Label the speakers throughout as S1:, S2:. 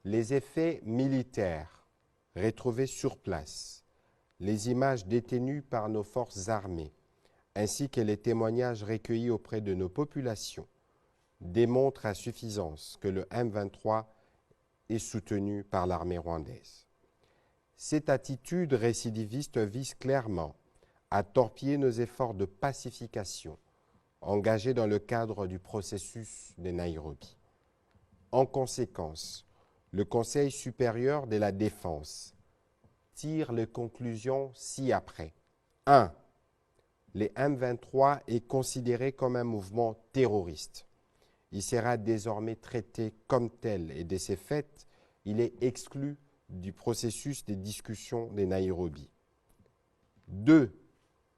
S1: Les effets militaires retrouvés sur place, les images détenues par nos forces armées, ainsi que les témoignages recueillis auprès de nos populations, démontrent à suffisance que le M23 est soutenu par l'armée rwandaise. Cette attitude récidiviste vise clairement à torpiller nos efforts de pacification engagés dans le cadre du processus de Nairobi. En conséquence, le Conseil supérieur de la défense tire les conclusions ci-après. 1. Le M23 est considéré comme un mouvement terroriste. Il sera désormais traité comme tel et de ce fait, il est exclu du processus de discussion de Nairobi. 2.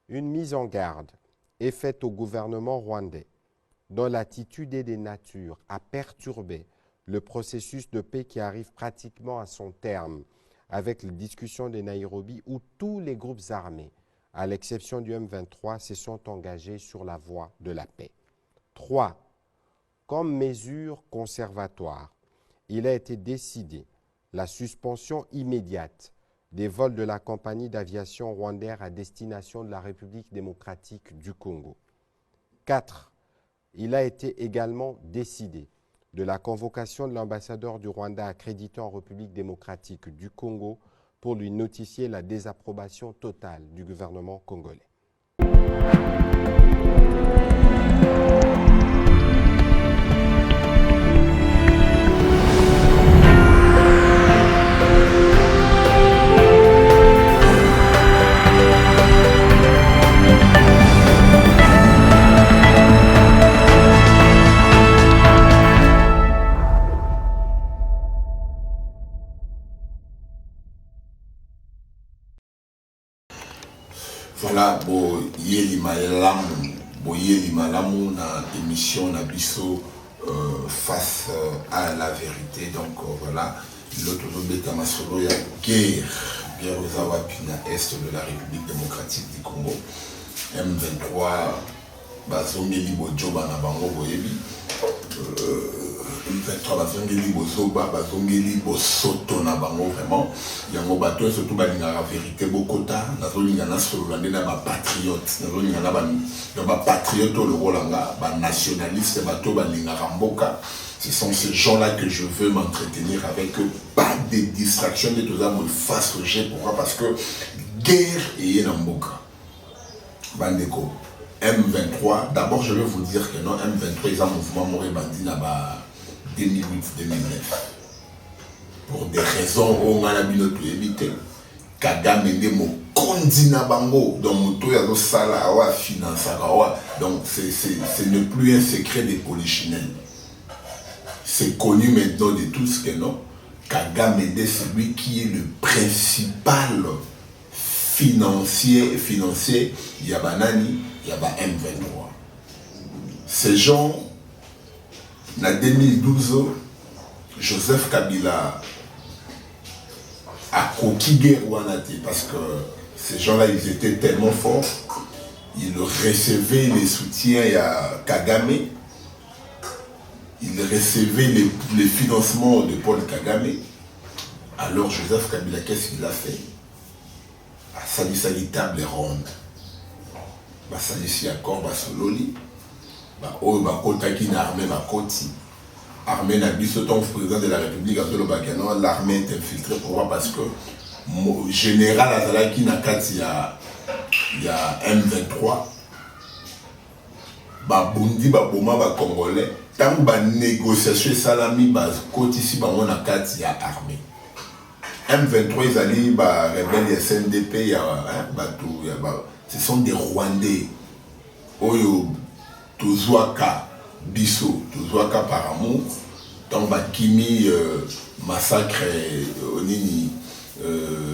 S1: Une mise en garde est faite au gouvernement rwandais, dont l'attitude est de nature à perturber le processus de paix qui arrive pratiquement à son terme avec les discussions de Nairobi où tous les groupes armés, à l'exception du M23, se sont engagés sur la voie de la paix. 3. Comme mesure conservatoire, il a été décidé la suspension immédiate des vols de la compagnie d'aviation rwandaise à destination de la République démocratique du Congo. 4. Il a été également décidé de la convocation de l'ambassadeur du Rwanda accrédité en République démocratique du Congo pour lui notifier la désapprobation totale du gouvernement congolais.
S2: Voilà, boyeli malamu na émission na biso face à la vérité. Donc voilà, l'autre beta masolo ya guerre aux Awapina Est de la République démocratique du Congo. M23 bazongeli bojoba na bango boyebi. M23 bazongeli bozoba bazongeli bosoto na bango vraiment. Yango bato surtout balinga la vérité bokota nazolinga na solo na ba patriote nazolinga na ba patriote le rolanga ba nationaliste bato balinga ramboka. Ce sont ces gens-là que je veux m'entretenir avec eux. Pas de distraction de tout ça me face au jet. Pourquoi? Parce que guerre et Namboka. Bandeko. M23, d'abord je vais vous dire que non, M23 est un mouvement Moré Bandi là-bas 2008-2009. Pour des raisons où on a évité. Kagame Nemo Kondina Bango, donc Moto Yazo Sala Awa Finance Awa. Donc ce n'est plus un secret des polichinelles. C'est connu maintenant de tous que non. Kagame c'est lui qui est le principal financier Yabanani, Yaba M23. Ces gens, en 2012, Joseph Kabila a conquis Rwandais parce que ces gens-là, ils étaient tellement forts, ils recevaient les soutiens à Kagame, ils recevaient les financements de Paul Kagame. Alors Joseph Kabila, qu'est-ce qu'il a fait? Salisi table ronde. Salisi accord basololi. Oyo bakotaki na armée bakoti. Armée na biso ton président de la République azolo bakano l'armée est infiltrée pourquoi? Parce que général azalaki na kati ya M23 babundi baboma ba congolais tant ba négociation salami bakotisi bango na kati ya armée. M23 ils allaient rebelle SNDP ce sont des Rwandais. Oyo Tozouaka Bisso, Tozouaka par amour, tant Kimi massacre Onini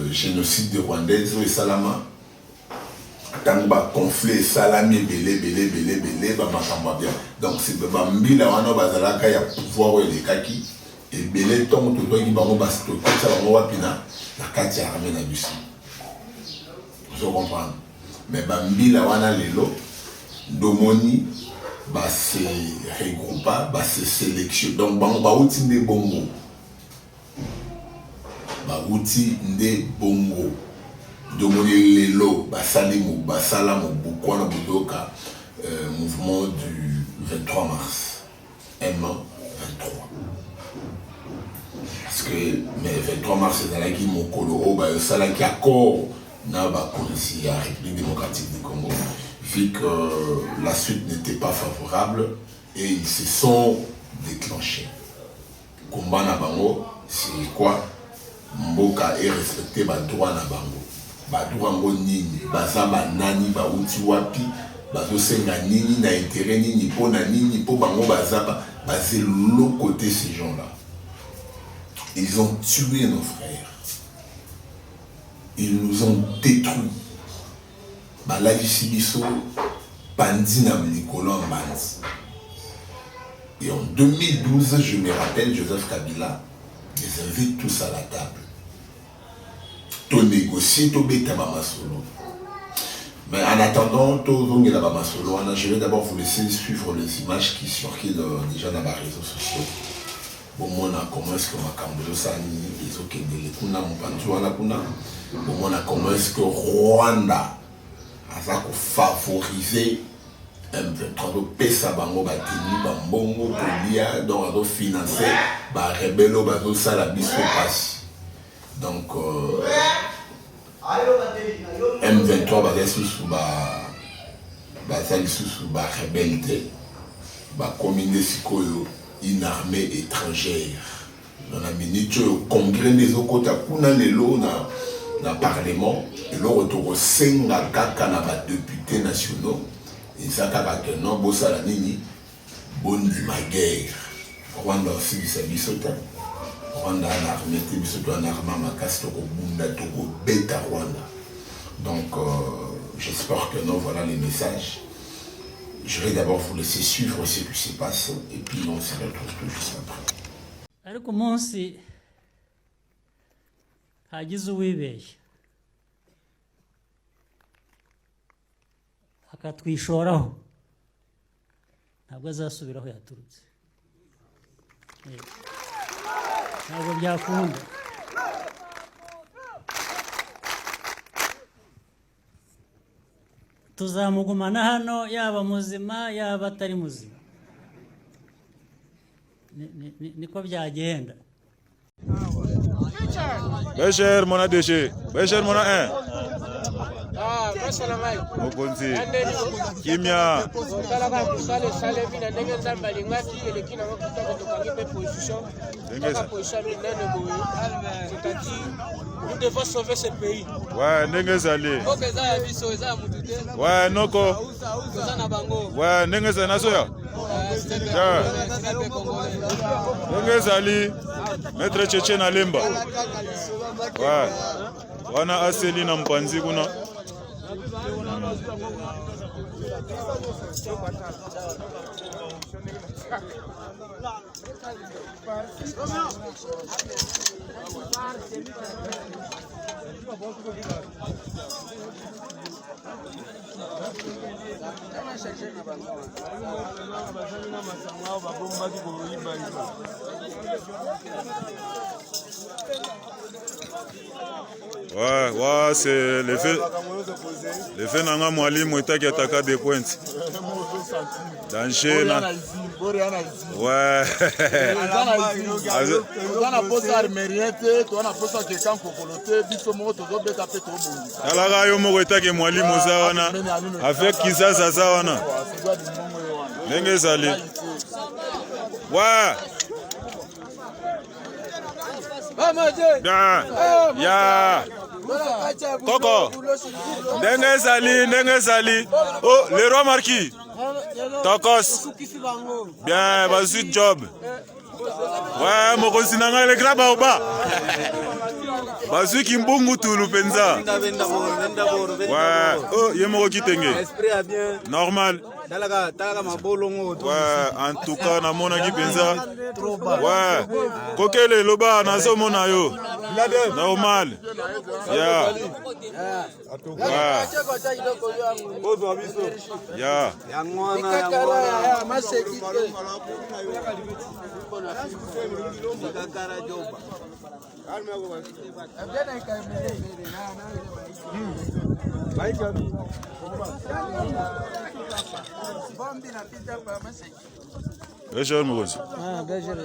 S2: génocide de Rwandais et Salama. Tant conflit Salami belé bien. Donc c'est Bambila wana bazalaka ya pouvoir les kaki. Et belé tombe tout qui bango basto ça bango wapina la kati armée na biso. Vous comprenez? Mais bambila wana lelo domoni ba se regroupa ba se sélection donc bango ba outinde bongo bauti nde bongo domoni lelo basala moboko na bodoka mouvement du 23 mars M23 parce que mais 23 mars ezalaki mokolo oyo bayosalaki accord na bakonisi ya République démocratique du Congo vu que la suite n'était pas favorable et ils se sont déclenchés. Combat na bango, c'est quoi? Mboka et respecter ba droit na bango. Ba droit ngo nini, baza ba nani ba uti wapi, bazo senga nini na intérêt nini po na nini po bango baza ba basé l'autre côté ces gens-là. Ils ont tué nos frères. Ils nous ont détruits. Bala Biso Bandi na Nikolo Mbans. Et en 2012, je me rappelle, Joseph Kabila les invite tous à la table. To négocier, to beta Bama Solo. Mais en attendant, je vais d'abord vous laisser suivre les images qui circulent déjà dans les réseaux sociaux. Bon, moi, comment est-ce que ma Cambodge Sani, les Okendele, Kuna, Mpantua, Kuna, bon, moi, comment est-ce que Rwanda a favorisé M23 pesa bango batini bambongo polia donc a financé ba rebelo bazo sala biso passe donc M23 bazali sous ba rebelle ba commune sikoyo une armée étrangère dans la minute au congrès des okota kuna lelo na parlement et le retour au senga kaka na ba députés nationaux. Et ça que non bosala nini bondi ma guerre Rwanda aussi bisota Rwanda en armée bisoto en armement makasi to bunda to beta Rwanda donc j'espère que non voilà les messages. Je vais d'abord vous laisser suivre ce qui se passe et puis on se retrouve tout juste après.
S3: Ariko munsi hagize uwibeshya akatwishoraho ntabwo azasubiraho yaturutse ntabwo byakunda tuzamugumana hano yaba muzima yaba atari muzima niko byagenda
S4: Bécher mon ADG Bécher mon A1 Mokonzi Kimia
S5: nous devons sauver ce pays.
S4: Ouais, Nengezali. Ouais, Noko. Ouais, Nengezali Nasoya. Nengezali. Maître Tchétchène Alemba. Ouais. Wana Aseli na Mpanzi kuna. Ouais, c'est le fait nanga mwalimu itaki ataka des points. Danger na. Ouais. Alaga yo moko itaki mwalimu za wana. Avec kizaza za wana. Ndenge zali. Ouais. Ya. Koko. Ndenge zali. Oh, le roi marquis. Tokos. Bien, vas-y job. Ouais, mokosi nanga le graba oba. Vas-y kimbungu tulu penza. Ouais, oh, yemoko kitenge. Normal. Ouais, en tout cas, na mona ki penza. Ouais, kokele loba na zo mona yo. Normal. Yeah. Yeah. Beşer mi koç?
S3: Ah, bejer.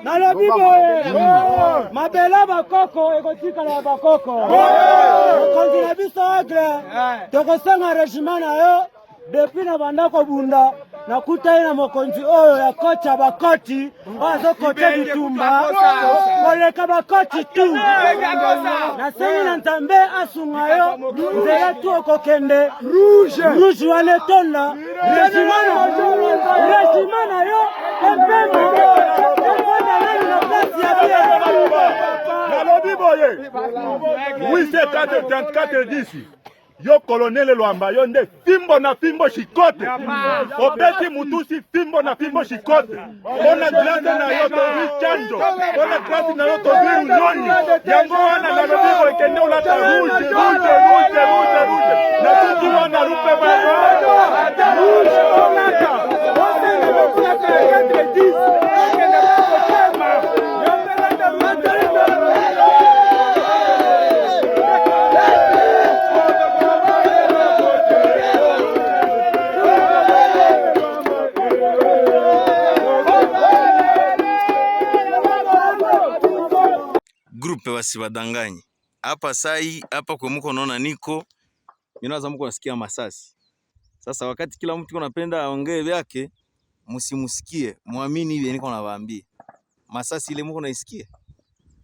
S6: nalobi boye mabela bakoko ekotikala bakoko mokonzi na biso agle tokosenga regiment na yo depuis na banda kobunda nakutai na mokonzi oyo ya koti ya bakoti oyo azokote bitumba koleka bakoti tu nasengi na nzambe asunga yo nzela tu okokende rouge wana etonda regiment na yo epema
S7: nalobi boye wise 34 yo kolonele Lwamba yo nde fimbo na fimbo shikote obeti mutusi fimbo na fimbo shikote ona glase na yo tobi chanjo ona glase na yo tobi unioni yango wana nalobi boye kende olata rouge na tuki wana lupe rouge olata
S8: Grupe wasiwadanganye. Hapa sai, hapa kwa muko naona niko, minawaza muko nasikia masasi. Sasa wakati kila mtu anapenda aongee vyake, musimusikie, muamini hivi niko nawaambia. Masasi ile muko naisikia.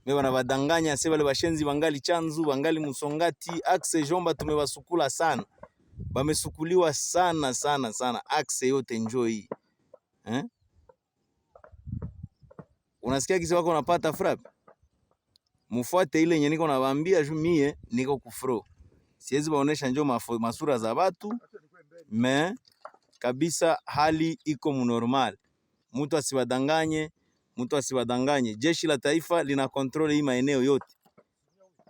S8: Mimi wanabadanganya sasa wale bashenzi bangali Chanzu, bangali Musongati, axe Jomba tumewasukula sana. Bamesukuliwa sana. Axe yote enjoy. Unasikia kisi wako unapata frap? Mufuate ile yenye niko nawaambia juu mie niko kufro. Siwezi baonesha njoo masura za watu. Me kabisa hali iko normal. Mtu asiwadanganye. Jeshi la taifa lina control hii maeneo yote.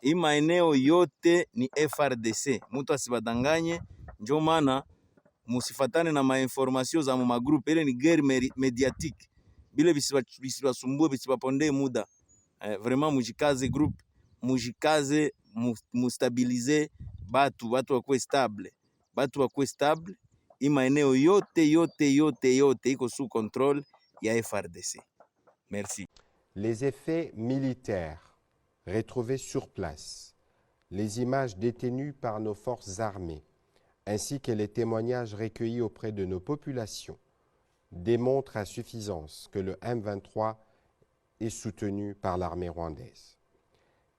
S8: Hii maeneo yote ni FRDC. Mtu asiwadanganye. Njoo maana musifatane na mainformasio za mu group. Ile ni guerre mediatique. Bile bisibasumbue bisibaponde muda. Vraiment mujikaze group, mujikaze mustabilize batu wakuwe stable. Hii maeneo yote iko sous contrôle ya FRDC. Merci.
S1: Les effets militaires retrouvés sur place, les images détenues par nos forces armées, ainsi que les témoignages recueillis auprès de nos populations démontrent à suffisance que le M23 est soutenu par l'armée rwandaise.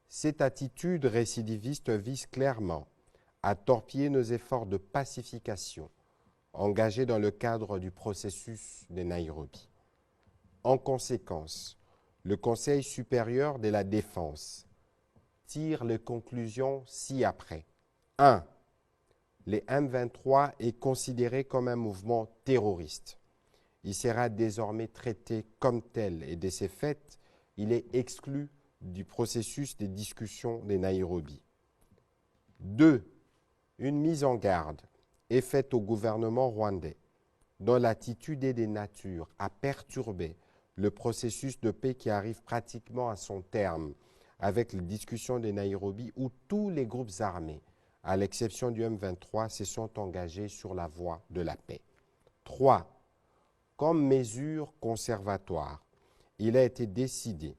S1: Cette attitude récidiviste vise clairement à torpiller nos efforts de pacification engagés dans le cadre du processus de Nairobi. En conséquence, le Conseil supérieur de la défense tire les conclusions ci-après. 1. Le M23 est considéré comme un mouvement terroriste. Il sera désormais traité comme tel et de ce fait, il est exclu du processus de discussion de Nairobi. 2. Une mise en garde est faite au gouvernement rwandais dont l'attitude est de nature à perturber le processus de paix qui arrive pratiquement à son terme avec les discussions de Nairobi où tous les groupes armés, à l'exception du M23, se sont engagés sur la voie de la paix. 3. Comme mesure conservatoire, il a été décidé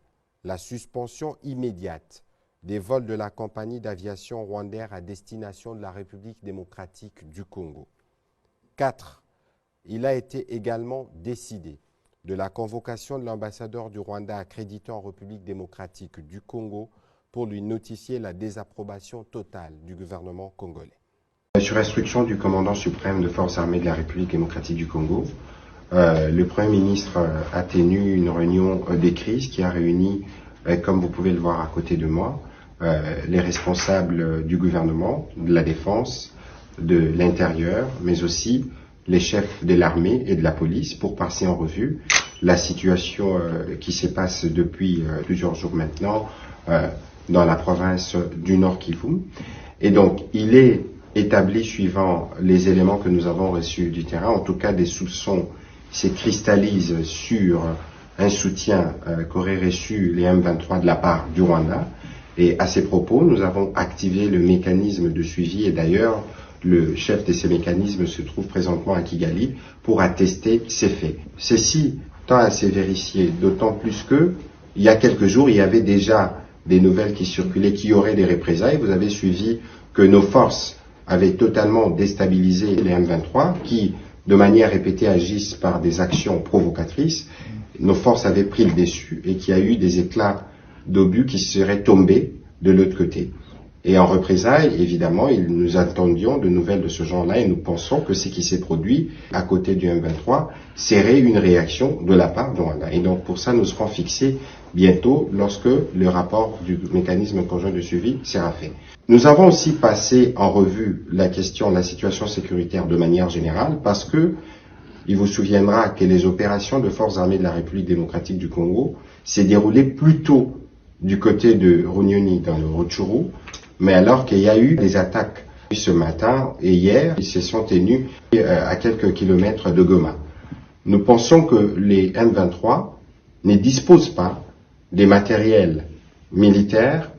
S1: la suspension immédiate des vols de la compagnie d'aviation Rwandair à destination de la République démocratique du Congo. 4. Il a été également décidé de la convocation de l'ambassadeur du Rwanda accrédité en République démocratique du Congo pour lui notifier la désapprobation totale du gouvernement congolais.
S9: Sur instruction du commandant suprême de forces armées de la République démocratique du Congo, le Premier ministre a tenu une réunion des crises qui a réuni, comme vous pouvez le voir à côté de moi, les responsables du gouvernement, de la défense, de l'intérieur, mais aussi les chefs de l'armée et de la police pour passer en revue la situation qui se passe depuis plusieurs jours maintenant dans la province du Nord Kivu. Et donc, il est établi suivant les éléments que nous avons reçus du terrain, en tout cas des soupçons se cristallisent sur un soutien qu'auraient reçu les M23 de la part du Rwanda. Et à ces propos, nous avons activé le mécanisme de suivi et d'ailleurs, le chef de ces mécanismes se trouve présentement à Kigali pour attester ces faits. Ceci tend à se vérifier, d'autant plus que, il y a quelques jours, il y avait déjà des nouvelles qui circulaient, qui auraient des représailles. Vous avez suivi que nos forces avaient totalement déstabilisé les M23, qui, de manière répétée, agissent par des actions provocatrices. Nos forces avaient pris le dessus et qu'il y a eu des éclats d'obus qui seraient tombés de l'autre côté. Et en représailles, évidemment, nous attendions de nouvelles de ce genre-là et nous pensons que ce qui s'est produit à côté du M23 serait une réaction de la part de Rwanda. Et donc pour ça, nous serons fixés bientôt lorsque le rapport du mécanisme conjoint de suivi sera fait. Nous avons aussi passé en revue la question de la situation sécuritaire de manière générale parce que il vous souviendra que les opérations de forces armées de la République démocratique du Congo s'est déroulées plutôt du côté de Runyoni dans le Rutshuru, mais alors qu'il y a eu des attaques ce matin et hier, ils se sont tenus à quelques kilomètres de Goma. Nous pensons que les M23 ne disposent pas des matériels militaires,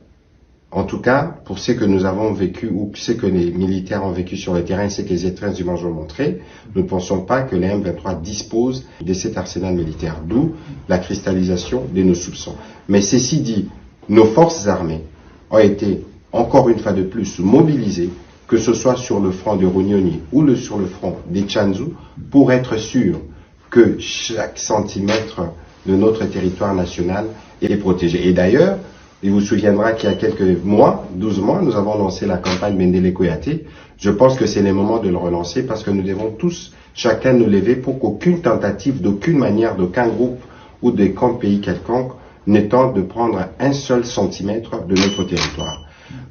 S9: en tout cas pour ce que nous avons vécu ou ce que les militaires ont vécu sur le terrain, ce que les étreintes images ont montré, nous ne pensons pas que les M23 disposent de cet arsenal militaire, d'où la cristallisation de nos soupçons. Mais ceci dit, nos forces armées ont été encore une fois de plus mobilisées, que ce soit sur le front de Runyoni ou sur le front des Tchanzu, pour être sûr que chaque centimètre de notre territoire national est protégé. Et d'ailleurs, il vous souviendra qu'il y a quelques mois, 12 mois, nous avons lancé la campagne Mendele Koyate. Je pense que c'est le moment de le relancer parce que nous devons tous, chacun nous lever pour qu'aucune tentative, d'aucune manière, d'aucun groupe ou de camp pays quelconque ne tente de prendre un seul centimètre de notre territoire.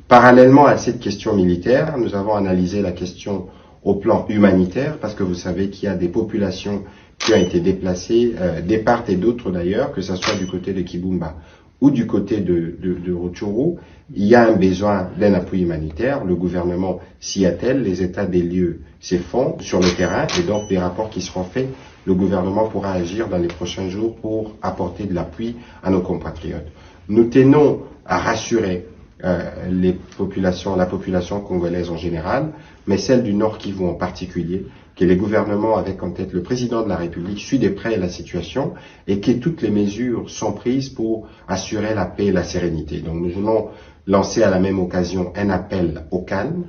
S9: Parallèlement à cette question militaire, nous avons analysé la question au plan humanitaire parce que vous savez qu'il y a des populations qui ont été déplacées, des part et d'autres d'ailleurs, que ce soit du côté de Kibumba ou du côté de Rutshuru. Il y a un besoin d'un appui humanitaire. Le gouvernement s'y attelle, les états des lieux s'y font sur le terrain et donc des rapports qui seront faits, le gouvernement pourra agir dans les prochains jours pour apporter de l'appui à nos compatriotes. Nous tenons à rassurer la population congolaise en général, mais celle du Nord Kivu en particulier, que les gouvernements, avec en tête le président de la République, suit de près la situation et que toutes les mesures sont prises pour assurer la paix et la sérénité. Donc nous voulons lancer à la même occasion un appel au calme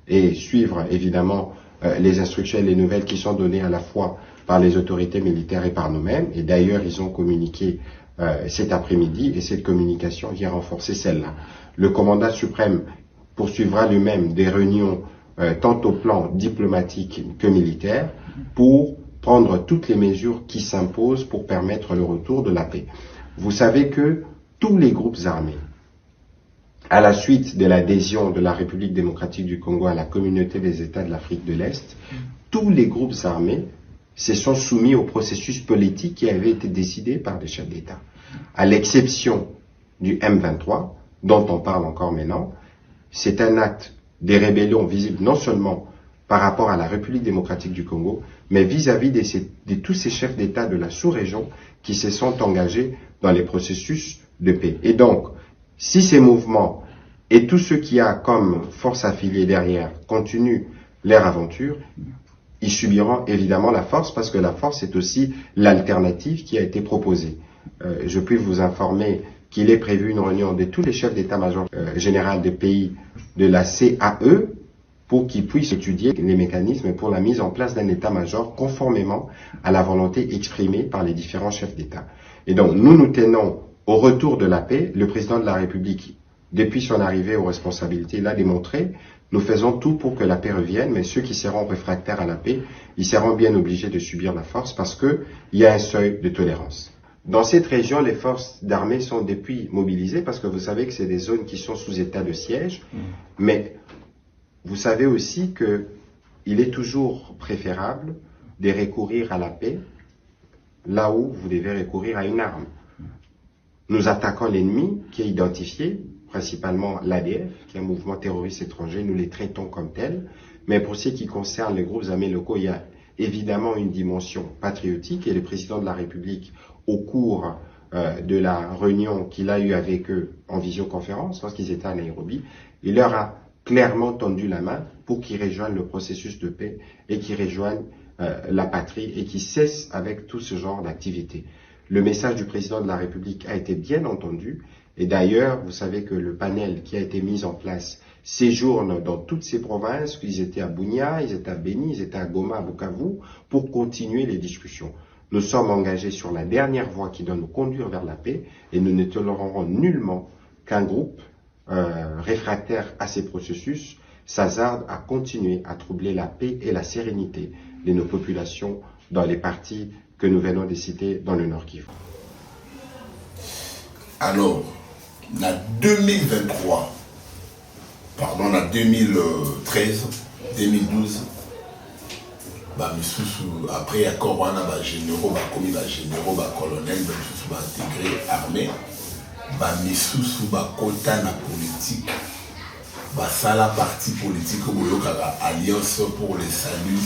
S9: et suivre évidemment les instructions et les nouvelles qui sont données à la fois par les autorités militaires et par nous-mêmes. Et d'ailleurs, ils ont communiqué cet après-midi et cette communication vient renforcer celle-là. Le commandant suprême poursuivra lui-même des réunions tant au plan diplomatique que militaire pour prendre toutes les mesures qui s'imposent pour permettre le retour de la paix. Vous savez que tous les groupes armés, à la suite de l'adhésion de la République démocratique du Congo à la communauté des États de l'Afrique de l'Est, tous les groupes armés se sont soumis au processus politique qui avait été décidé par les chefs d'État. À l'exception du M23, dont on parle encore maintenant, c'est un acte des rébellions visibles non seulement par rapport à la République démocratique du Congo, mais vis-à-vis de tous ces chefs d'État de la sous-région qui se sont engagés dans les processus de paix. Et donc, si ces mouvements et tout ce qu'il y a comme force affiliée derrière continuent leur aventure, ils subiront évidemment la force, parce que la force est aussi l'alternative qui a été proposée. Je puis vous informer qu'il est prévu une réunion de tous les chefs d'état-major général des pays de la CAE pour qu'ils puissent étudier les mécanismes pour la mise en place d'un état-major conformément à la volonté exprimée par les différents chefs d'État. Et donc, nous tenons au retour de la paix. Le président de la République, depuis son arrivée aux responsabilités, l'a démontré. Nous faisons tout pour que la paix revienne, mais ceux qui seront réfractaires à la paix, ils seront bien obligés de subir la force, parce qu'il y a un seuil de tolérance. Dans cette région, les forces d'armée sont depuis mobilisées, parce que vous savez que c'est des zones qui sont sous état de siège, mais vous savez aussi qu'il est toujours préférable de recourir à la paix là où vous devez recourir à une arme. Nous attaquons l'ennemi qui est identifié, principalement l'ADF, qui est un mouvement terroriste étranger, nous les traitons comme tels, mais pour ce qui concerne les groupes armés locaux, il y a évidemment une dimension patriotique, et le président de la République, au cours de la réunion qu'il a eue avec eux en visioconférence, lorsqu'ils étaient à Nairobi, il leur a clairement tendu la main pour qu'ils rejoignent le processus de paix et qu'ils rejoignent la patrie et qu'ils cessent avec tout ce genre d'activité. Le message du président de la République a été bien entendu, et d'ailleurs, vous savez que le panel qui a été mis en place séjourne dans toutes ces provinces. Ils étaient à Bunia, ils étaient à Beni, ils étaient à Goma, à Bukavu, pour continuer les discussions. Nous sommes engagés sur la dernière voie qui doit nous conduire vers la paix, et nous ne tolérerons nullement qu'un groupe réfractaire à ces processus s'hasarde à continuer à troubler la paix et la sérénité de nos populations dans les parties que nous venons de citer dans le Nord Kivu.
S2: Alors, en 2023, pardon, en 2013, 2012, après accord, on a des généraux, commis des généraux, des colonels, des intégrés armés, des kota na politique, ça la partie politique de l'Alliance pour le salut.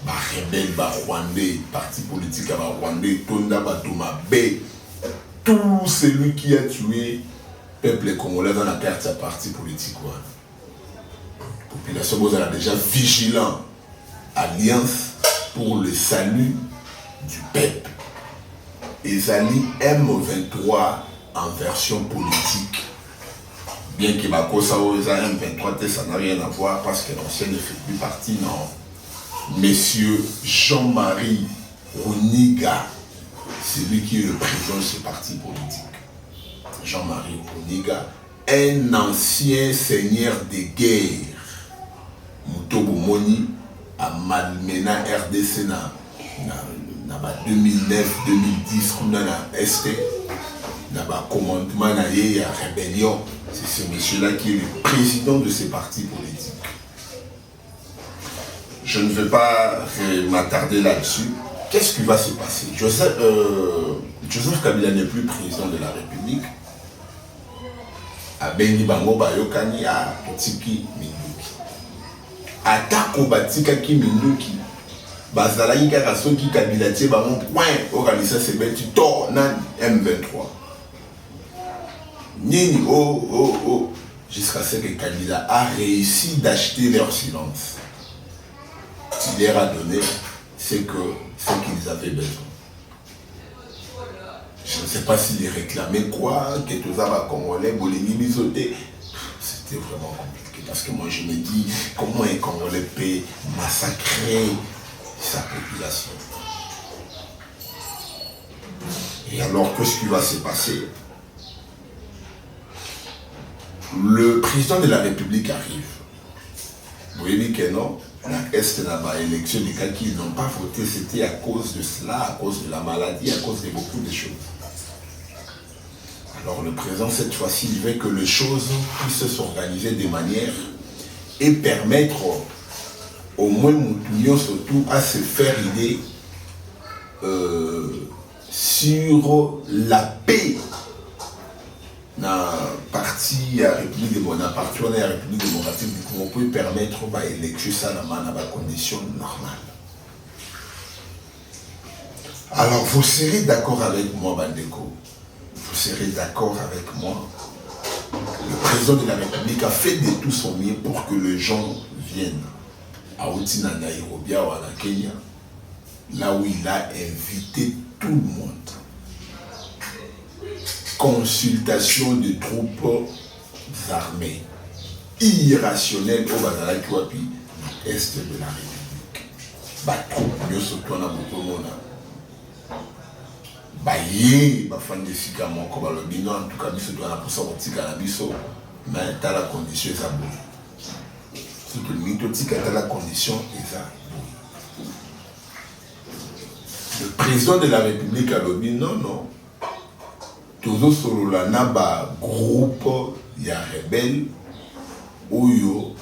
S2: Rebelle, Rwandais, parti politique Rwandais, Tonda Batuma B, tout celui qui a tué le peuple congolais dans la carte de parti politique. La population est déjà vigilant. Alliance pour le salut du peuple. Ezali M23 en version politique. Bien que Bakosa M23, ça n'a rien à voir parce que l'ancien ne fait plus partie, non. Monsieur Jean-Marie Roniga, c'est lui qui est le président de ce parti politique. Jean-Marie Roniga, un ancien seigneur de guerre. Mutobo Moni a malmené RDC na 2009-2010 comme dans la ST, dans le commandement de la rébellion. C'est ce monsieur-là qui est le président de ce parti politique. Je ne vais pas m'attarder là-dessus. Qu'est-ce qui va se passer? Joseph Kabila n'est plus président de la République. A Beni Bango Bayokani a Tiki Minduki. Atako Batika Ki Minduki. Bazalaki Kaka Soki Kabila Tie Bango point organisé se bêti to nan M23. Nini jusqu'à ce que Kabila a réussi d'acheter leur silence. Il leur a donné ce qu'ils avaient besoin. Je ne sais pas s'ils réclamaient quoi, que tous les Congolais, Bolini misoté. C'était vraiment compliqué parce que moi je me dis comment un Congolais peut massacrer sa population. Et alors qu'est-ce qui va se passer? Le président de la République arrive. Vous voyez que non? La Est là-bas, élection des cas qui n'ont pas voté, c'était à cause de cela, à cause de la maladie, à cause de beaucoup de choses. Alors le président, cette fois-ci, il veut que les choses puissent s'organiser de manière et permettre au moins Moutounion surtout à se faire idée sur la paix dans la partie à la République démocratique du Congo peut permettre d'électer ça dans des conditions normales. Alors, vous serez d'accord avec moi, Bandeko. Vous serez d'accord avec moi. Le président de la République a fait de tout son mieux pour que les gens viennent à Outina, Nairobi, ou à la Kenya, là où il a invité tout le monde. Consultation de troupes armées irrationnelles au Bazala Kiwapi, est de la République. Batroupes, nous sommes dans le Baye, bafan de sika moko balobino en tout cas biso doit na posa otika na biso mais t'as la condition ça bon. Surtout le mito tika t'as la condition et ça bon. Le président de la République a lobby non. Toujours solo la naba groupe ya rebelle oyo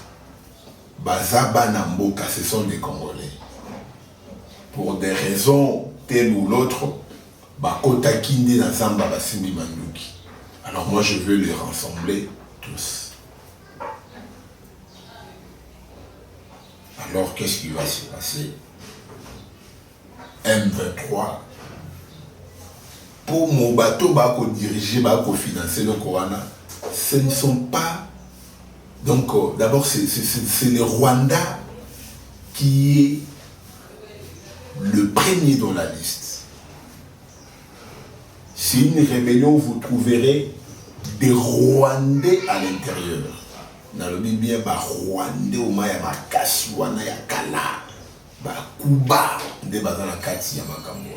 S2: bazaba na mboka, ce sont des Congolais. Pour des raisons telles ou l'autre. Alors moi je veux les rassembler tous. Alors qu'est-ce qui va se passer? M23 pour mon bateau diriger, financer le Corona, ce ne sont pas. Donc d'abord c'est le Rwanda qui est le premier dans la liste. C'est une rébellion où vous trouverez des Rwandais à l'intérieur. Nalobi bien ba Rwandais au maya ba Kaswana ya Kala ba Kuba de bazana kati ya makambo.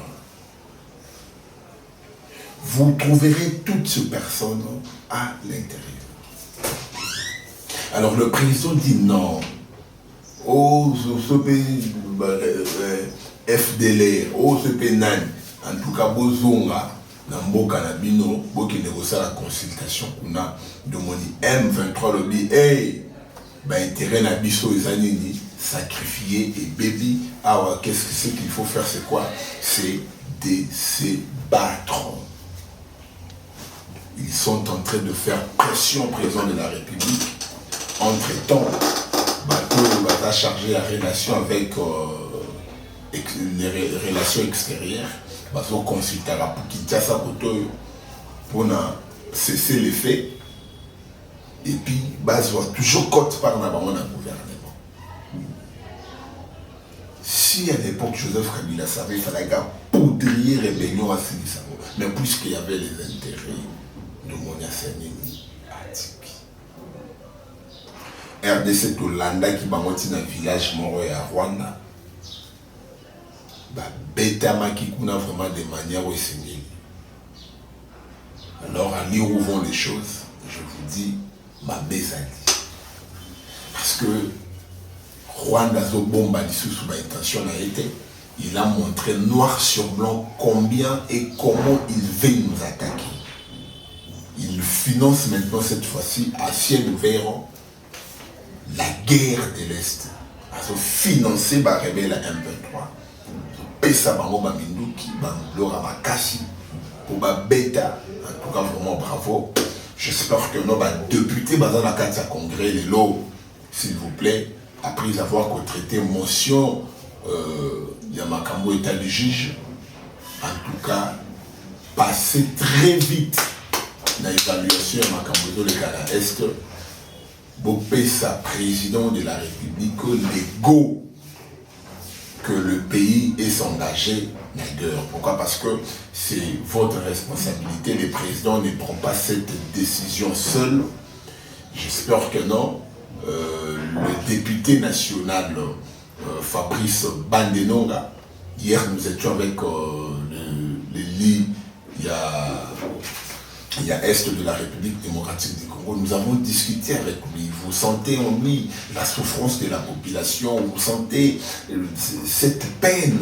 S2: Vous trouverez toutes ces personnes à l'intérieur. Alors le président dit non. Oh ce pays FDLR, oh ce pays NAN, en tout cas Bozonga. Namboka na bino boki négocier la consultation kuna demoni M23 lobby hey ba intérêt na biso ezanini sacrifier et baby ah qu'est-ce que c'est qu'il faut faire, c'est quoi? C'est de se battre. Ils sont en train de faire pression au président de la République. Entre-temps bateau va charger la relation avec les relations extérieures. Parce qu'on consultera pour Kinshasa pour cesser les faits. Et puis, base va toujours côte par un gouvernement. Si à l'époque Joseph Kabila savait qu'il fallait poudrier rébellion à Sinisamo, mais puisqu'il y avait les intérêts de Monia Senini à Tipi. RDC Tolanda qui m'a monté dans le village mort à Rwanda. Betama qui kuna vraiment de manière où c'est. Alors à lire où vont les choses, je vous dis ma bezali. Parce que Rwanda zo bomba sous ma intention a été, il a montré noir sur blanc combien et comment il veut nous attaquer. Il finance maintenant cette fois-ci à ciel ouvert la guerre de l'Est. Il a financé par rebelle M23. Pesa bango ba minduki ba lora makasi pour ba beta, en tout cas vraiment bravo. J'espère que nos députés dans la carte à congrès les lots, s'il vous plaît, après avoir traité motion Yamakambo état du juge, en tout cas passer très vite dans l'évaluation Yamakambo de l'État Est, Bopesa président de la République l'ego que le pays est engagé d'ailleurs. Pourquoi? Parce que c'est votre responsabilité. Le président ne prend pas cette décision seul. J'espère que non. Le député national Fabrice Bandenonga, hier nous étions avec le lit, il y a Est de la République démocratique du Congo. Nous avons discuté avec lui. Vous sentez en lui la souffrance de la population, vous sentez cette peine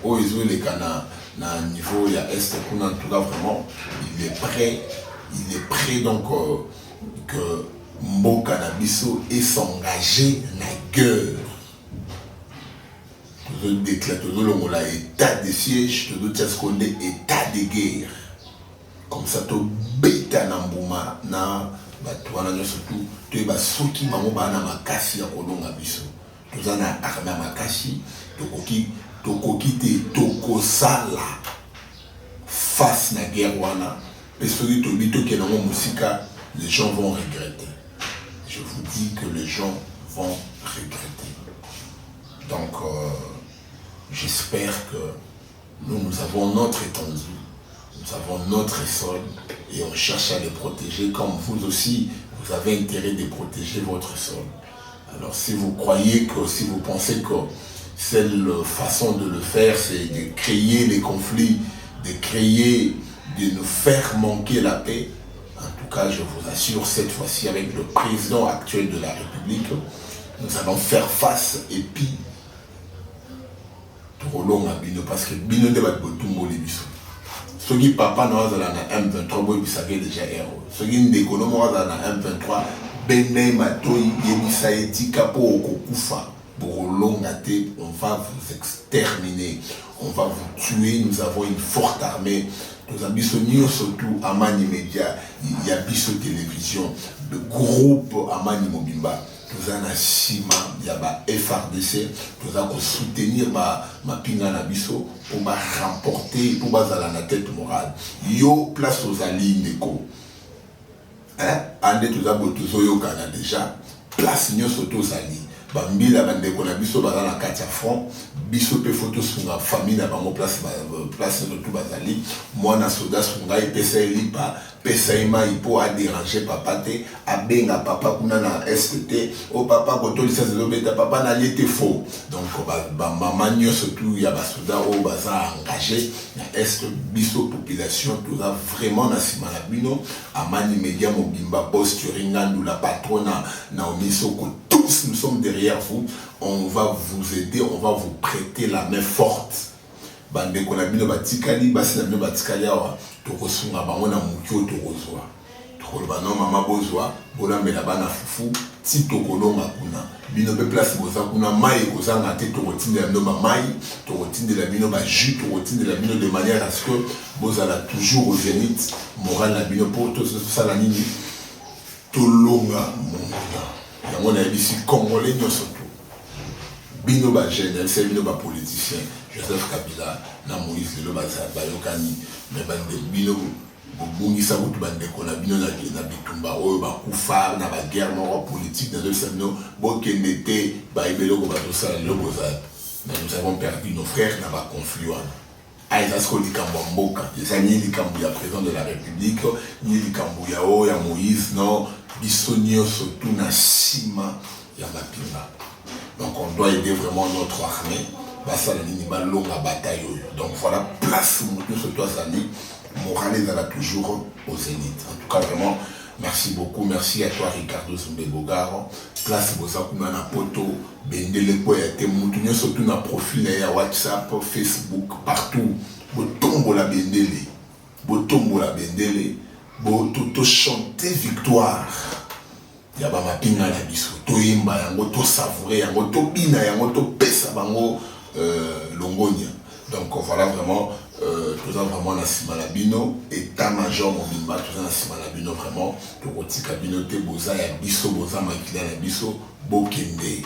S2: au les Cana, à niveau il y a Est, en tout cas vraiment, il est prêt donc que Mboka Nabiso est s'engager dans la guerre. Tout déclare état de siège, tout état de guerre. Comme ça, tu bêta Nambouma, na Batuana, surtout, tu es soki mamoba na makasi ya kolonga biso. Tu as armé makasi, tu kokite, toko sala. face à la guerre. Et celui qui est dans mon musica, les gens vont regretter. Je vous dis que les gens vont regretter. Donc, j'espère que nous avons notre étendue, nous avons notre sol et on cherche à les protéger comme vous aussi, vous avez intérêt de protéger votre sol. Alors si vous croyez que, si vous pensez que cette façon de le faire, c'est de créer les conflits, de nous faire manquer la paix, en tout cas, je vous assure, cette fois-ci, avec le président actuel de la République, nous allons faire face et puis, trop long à Bino, parce que Bino de Batbotumbo les bisous. Ceux qui papa nous ont dans M23, vous savez déjà héros. Ceux qui nous déconnent dans M23, Bené Matoyi, Yemisa Etika, pour Okufa, pour long à thé, on va vous exterminer, on va vous tuer. Nous avons une forte armée. Nous avons surtout Amani Media, il y a Bisso Télévision, le groupe Amani Mobimba. Nous avons Sima, il y a FRDC, nous allons soutenir ma pinga na biso pour remporter, pour la tête morale. Yo place aux alliés Neko. Ande tout avons déjà place nous aux alliés. Bambila bandeko na biso baza na kati ya front biso pe photo sunga famille na bango place de tout bazali mwana soda sunga epesa elipa pesa ima ipo a déranger papa te abenga papa kuna na ST o papa koto lisa zelobeta papa na liete faux donc maman nyonso tout ya basoda o baza engagé na est biso population tout a vraiment na sima na bino Amani Media Mobimba boss Turinga la patrona na omisoko tous nous sommes derrière vous, on va vous aider, on va vous prêter la main forte. Bande konabino batikali, basi na batikali awa, tokosunga bango na mukyo tokozwa. Tokoloba non mama bozwa, bolambela bana fufu, ti tokolonga kuna. Bino pe place boza kuna mai kozanga te tokotindela bino ba mai, tokotindela bino ba jus, tokotindela bino de manière à ce que bozala toujours au zénith, moral na bino pour tout ça la nini. Tolonga monga. On a ici Congolais surtout. Bino ba jeune, c'est bino ba politicien. Joseph Kabila, na Moïse le Bayokani, mais bande bino bongi sa route bande kona bino na bitumba o ba kufa na ba guerre nord politique dans le semno bokendete ba ibelo ko ba to ça le boza. Nous avons perdu nos frères na ba conflit. Aïsasko Likambo Mboka, les amis Likambo ya président de la République, ni Likambo ya o ya Moïse non. Bisonio surtout na sima ya mapinga. Donc on doit aider vraiment notre armée. Basa la ligne longa bataille. Donc voilà, place nous surtout à Zani. Morale là toujours au zénith. En tout cas vraiment, merci beaucoup. Merci à toi Ricardo Zumbegogaro. Place Bozakuna na poto. Bendele ko ya te mutunyo surtout na profil ya WhatsApp, Facebook, partout. Botombo la bendele. Botombo la bendele. Bo to chanter victoire ya ba mapinga na biso to yimba yango to savourer yango to bina yango to pesa bango longonia. Donc voilà vraiment tout ça vraiment na sima na bino état-major Mobimba tout ça na sima na bino vraiment to kotika bino te boza ya biso boza makila na biso bokende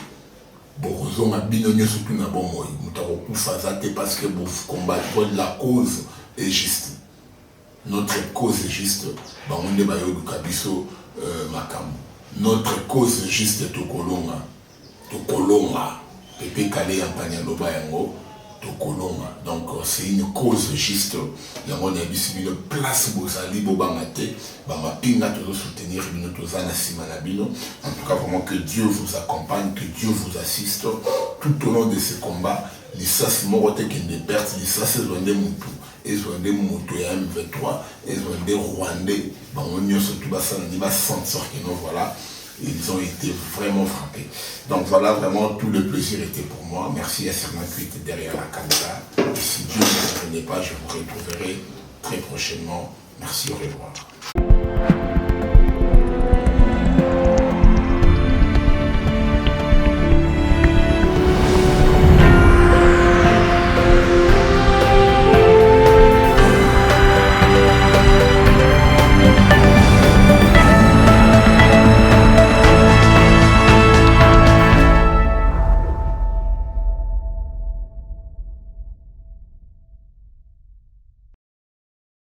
S2: bozo na bino nyoso tout na bon moi mutako kufa za te parce que vous combattre la cause est juste. Notre cause est juste, notre cause est juste Tokolonga. Pepe Kale Yampanya Loba Yango, Tokolonga. Donc c'est une cause juste. Yango na bisi bino place bozali bobangate, bama pinga to soutenir bino tozana simana bino. En tout cas vraiment que Dieu vous accompagne, que Dieu vous assiste tout au long de ce combat. Les sas morote qui ne perdent, les sas zonde mutu. Ils ont des motos à M23, ils ont des Rwandais, surtout voilà, ils ont été vraiment frappés. Donc voilà, vraiment tout le plaisir était pour moi. Merci à certains qui étaient derrière la caméra. Et si Dieu ne me revenait pas, je vous retrouverai très prochainement. Merci, au revoir.